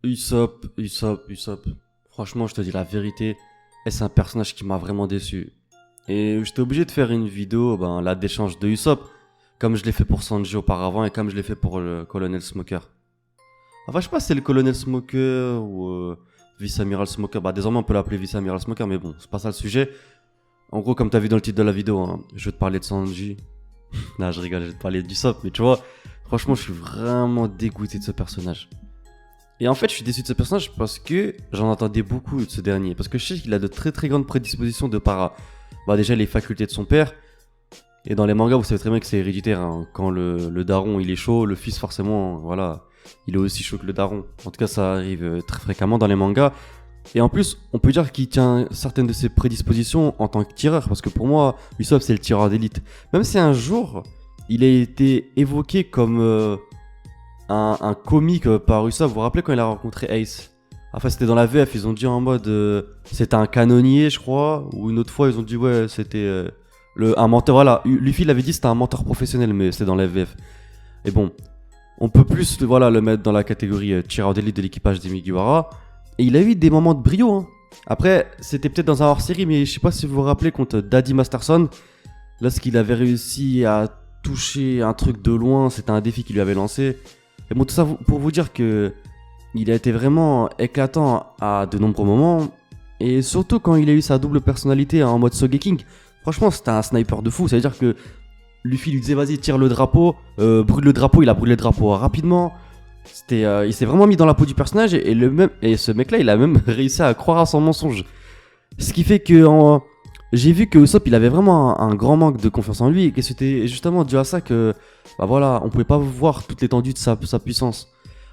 Usopp. Franchement, je te dis la vérité. Et c'est un personnage qui m'a vraiment déçu. Et j'étais obligé de faire une vidéo, là, d'échange de Usopp. Comme je l'ai fait pour Sanji auparavant et comme je l'ai fait pour le Colonel Smoker. Enfin, je sais pas si c'est le Colonel Smoker ou Vice-Amiral Smoker. Désormais, on peut l'appeler Vice-Amiral Smoker, mais bon, c'est pas ça le sujet. En gros, comme t'as vu dans le titre de la vidéo, hein, je vais te parler de Sanji. Non, je rigole, je vais te parler d'Usopp, mais tu vois, franchement, je suis vraiment dégoûté de ce personnage. Et en fait, je suis déçu de ce personnage parce que j'en entendais beaucoup de ce dernier. Parce que je sais qu'il a de très très grandes prédispositions de para. Déjà, les facultés de son père. Et dans les mangas, vous savez très bien que c'est héréditaire. Hein. Quand le daron il est chaud, le fils forcément, voilà, il est aussi chaud que le daron. En tout cas, ça arrive très fréquemment dans les mangas. Et en plus, on peut dire qu'il tient certaines de ses prédispositions en tant que tireur. Parce que pour moi, Usopp, c'est le tireur d'élite. Même si un jour, il a été évoqué comme un comique par Usopp. Vous vous rappelez quand il a rencontré Ace? Enfin, c'était dans la VF, ils ont dit en mode c'était un canonnier, je crois. Ou une autre fois, ils ont dit ouais, c'était un menteur. Voilà, Luffy l'avait dit c'était un menteur professionnel, mais c'était dans la VF. Et bon, on peut plus le mettre dans la catégorie tireur d'élite de l'équipage des Mugiwara. Et il a eu des moments de brio. Hein. Après, c'était peut-être dans un hors-série, mais je sais pas si vous vous rappelez contre Daddy Masterson. Lorsqu'il avait réussi à toucher un truc de loin, c'était un défi qu'il lui avait lancé. Et bon, tout ça pour vous dire que il a été vraiment éclatant à de nombreux moments. Et surtout quand il a eu sa double personnalité en mode Sogeking. Franchement, c'était un sniper de fou. Ça veut dire que Luffy lui disait vas-y, tire le drapeau, brûle le drapeau. Il a brûlé le drapeau rapidement. Il s'est vraiment mis dans la peau du personnage. Et ce mec-là, il a même réussi à croire à son mensonge. Ce qui fait que j'ai vu que Usopp, il avait vraiment un grand manque de confiance en lui. Et que c'était justement dû à ça que on pouvait pas voir toute l'étendue de sa puissance.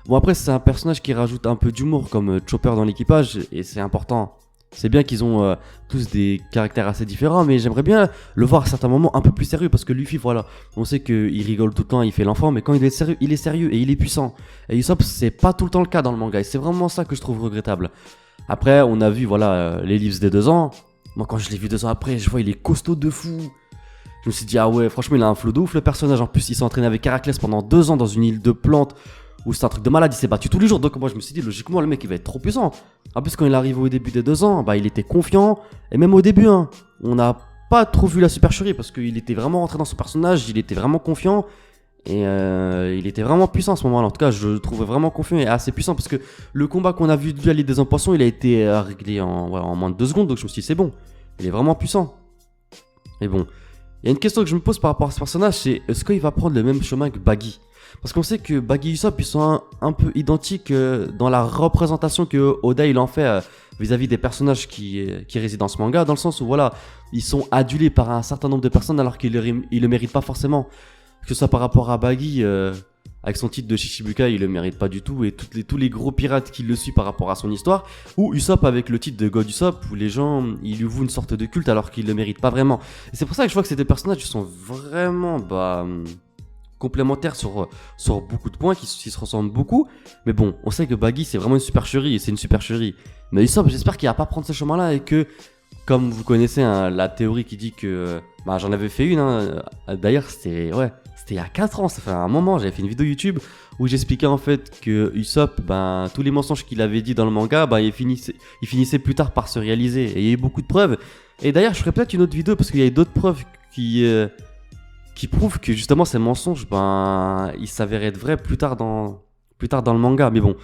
Bon, après, c'est un personnage qui rajoute un peu d'humour comme Chopper dans l'équipage, et c'est important. C'est bien qu'ils ont tous des caractères assez différents, mais j'aimerais bien le voir à certains moments un peu plus sérieux, parce que Luffy, on sait qu'il rigole tout le temps, il fait l'enfant, mais quand il est sérieux et il est puissant. Et Usopp, c'est pas tout le temps le cas dans le manga, et c'est vraiment ça que je trouve regrettable. Après, on a vu, l'ellipse des 2 ans. Moi, quand je l'ai vu 2 ans après, je vois, il est costaud de fou. Je me suis dit, ah ouais, franchement, il a un flow de ouf, le personnage. En plus, il s'est entraîné avec Héraclès pendant 2 ans dans une île de plantes. Où c'est un truc de malade, il s'est battu tous les jours. Donc moi je me suis dit logiquement le mec il va être trop puissant. En plus quand il est arrivé au début des 2 ans, il était confiant. Et même au début, hein, on n'a pas trop vu la supercherie parce qu'il était vraiment rentré dans son personnage, il était vraiment confiant. Et il était vraiment puissant à ce moment-là. En tout cas je le trouvais vraiment confiant et assez puissant. Parce que le combat qu'on a vu de lui à l'île des Empoissons, il a été réglé en moins de 2 secondes. Donc je me suis dit c'est bon, il est vraiment puissant. Et bon, il y a une question que je me pose par rapport à ce personnage, c'est est-ce qu'il va prendre le même chemin que Baggy? Parce qu'on sait que Baggy et Usopp ils sont un peu identiques dans la représentation que Oda il en fait vis-à-vis des personnages qui résident dans ce manga, dans le sens où ils sont adulés par un certain nombre de personnes alors qu'ils le méritent pas forcément. Que ce soit par rapport à Baggy avec son titre de Shichibukai, il le mérite pas du tout, et tous les gros pirates qui le suivent par rapport à son histoire, ou Usopp avec le titre de God Usopp où les gens ils lui vouent une sorte de culte alors qu'ils le méritent pas vraiment. Et c'est pour ça que je vois que ces deux personnages ils sont vraiment complémentaires sur beaucoup de points qui se ressemblent beaucoup. Mais bon, on sait que Baggy c'est vraiment une supercherie et c'est une supercherie. Mais Usopp, j'espère qu'il va pas prendre ce chemin-là et que, comme vous connaissez la théorie qui dit que j'en avais fait une. D'ailleurs, c'était il y a 4 ans, ça fait un moment. J'avais fait une vidéo YouTube où j'expliquais en fait que Usopp, tous les mensonges qu'il avait dit dans le manga, il finissait plus tard par se réaliser. Et il y a eu beaucoup de preuves. Et d'ailleurs, je ferai peut-être une autre vidéo parce qu'il y a d'autres preuves qui prouve que justement ces mensonges, ils s'avèrent être vrais plus tard dans le manga. Mais bon,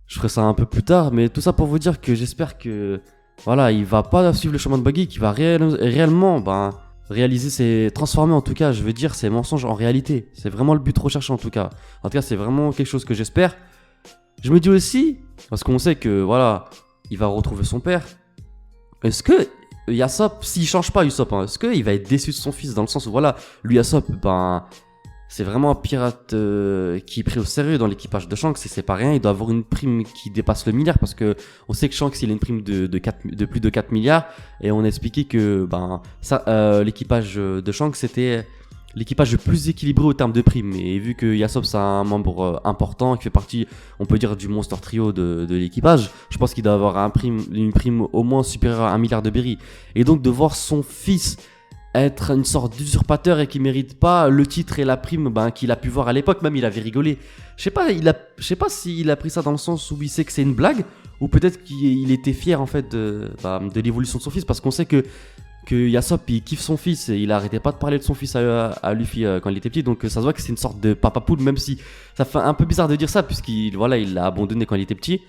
je ferai ça un peu plus tard. Mais tout ça pour vous dire que j'espère que il va pas suivre le chemin de Baggy, qu'il va réellement transformer en tout cas, je veux dire, ces mensonges en réalité. C'est vraiment le but recherché en tout cas. En tout cas, c'est vraiment quelque chose que j'espère. Je me dis aussi, parce qu'on sait que il va retrouver son père. Est-ce que Usopp, s'il change pas Usopp, est-ce qu'il va être déçu de son fils dans le sens où lui Usopp, c'est vraiment un pirate qui est pris au sérieux dans l'équipage de Shanks et c'est pas rien, il doit avoir une prime qui dépasse le milliard parce que on sait que Shanks il a une prime de plus de 4 milliards et on a expliqué que l'équipage de Shanks c'était l'équipage le plus équilibré au terme de primes. Et vu que Usopp c'est un membre important qui fait partie, on peut dire, du monstre trio de l'équipage, je pense qu'il doit avoir une prime au moins supérieure à 1 milliard de berry. Et donc de voir son fils être une sorte d'usurpateur et qui mérite pas le titre et la prime qu'il a pu voir à l'époque. Même il avait rigolé. Je sais pas s'il a pris ça dans le sens où il sait que c'est une blague ou peut-être qu'il était fier en fait de l'évolution de son fils, parce qu'on sait que Yasop il kiffe son fils et il arrêtait pas de parler de son fils à Luffy quand il était petit, donc ça se voit que c'est une sorte de papa poule, même si ça fait un peu bizarre de dire ça puisqu'il il l'a abandonné quand il était petit.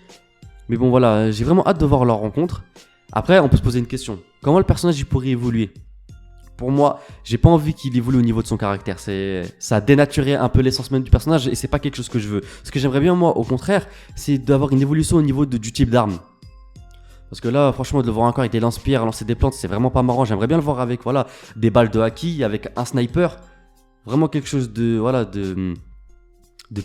Mais bon voilà, j'ai vraiment hâte de voir leur rencontre. Après on peut se poser une question, comment le personnage il pourrait évoluer? Pour moi, j'ai pas envie qu'il évolue au niveau de son caractère. Ça a dénaturé un peu l'essence même du personnage et c'est pas quelque chose que je veux. Ce que j'aimerais bien, moi, au contraire, c'est d'avoir une évolution au niveau du type d'arme. Parce que là, franchement, de le voir encore avec des lance-pierres, lancer des plantes, c'est vraiment pas marrant. J'aimerais bien le voir avec des balles de haki, avec un sniper. Vraiment quelque chose de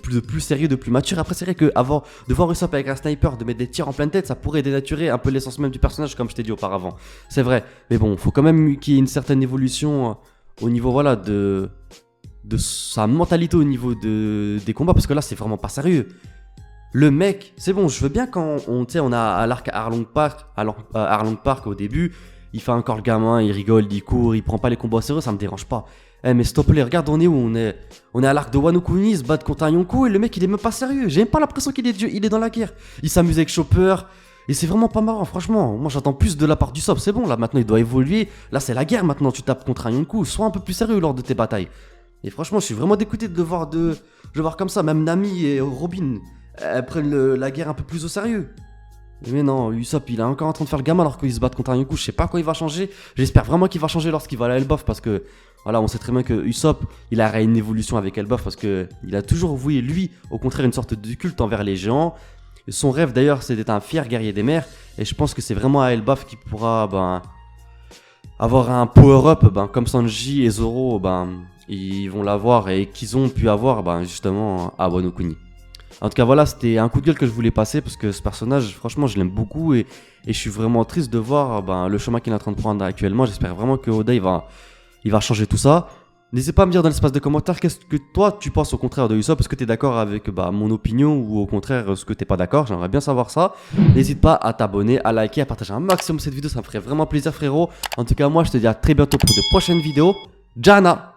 plus sérieux, de plus mature. Après, c'est vrai que de voir Usopp avec un sniper, de mettre des tirs en pleine tête, ça pourrait dénaturer un peu l'essence même du personnage, comme je t'ai dit auparavant. C'est vrai. Mais bon, faut quand même qu'il y ait une certaine évolution au niveau de sa mentalité au niveau des combats, parce que là, c'est vraiment pas sérieux. Le mec, c'est bon, je veux bien quand on a à l'arc à Arlong Park au début, il fait encore le gamin, il rigole, il court, il prend pas les combats au sérieux, ça me dérange pas. Mais s'il te plaît, regarde, on est où? On est à l'arc de Wano Kuni, il se bat contre un Yonko et le mec il est même pas sérieux. J'ai même pas l'impression qu'il est dans la guerre. Il s'amuse avec Chopper et c'est vraiment pas marrant, franchement. Moi j'attends plus de la part du Usopp, c'est bon, là maintenant il doit évoluer. Là c'est la guerre maintenant, tu tapes contre un Yonko, sois un peu plus sérieux lors de tes batailles. Et franchement, je suis vraiment dégoûté de le voir comme ça. Même Nami et Robin prennent la guerre un peu plus au sérieux. Mais non, Usopp il est encore en train de faire le gamin alors qu'ils se battent contre un Yonko. Je sais pas quoi il va changer. J'espère vraiment qu'il va changer lorsqu'il va à la Elbaf, parce que on sait très bien que Usopp il a une évolution avec Elbaf, parce que il a toujours voué lui au contraire une sorte de culte envers les géants. Son rêve d'ailleurs c'est d'être un fier guerrier des mers, et je pense que c'est vraiment à Elbaf qu'il pourra avoir un power-up comme Sanji et Zoro ils vont l'avoir et qu'ils ont pu avoir justement à Wano Kuni. En tout cas voilà, c'était un coup de gueule que je voulais passer parce que ce personnage franchement je l'aime beaucoup et je suis vraiment triste de voir le chemin qu'il est en train de prendre actuellement. J'espère vraiment que Oda il va changer tout ça. N'hésite pas à me dire dans l'espace de commentaires qu'est-ce que toi tu penses au contraire de Usopp. Est-ce que tu es d'accord avec mon opinion ou au contraire ce que t'es pas d'accord? J'aimerais bien savoir ça. N'hésite pas à t'abonner, à liker, à partager un maximum cette vidéo, ça me ferait vraiment plaisir frérot. En tout cas moi je te dis à très bientôt pour de prochaines vidéos. Jana!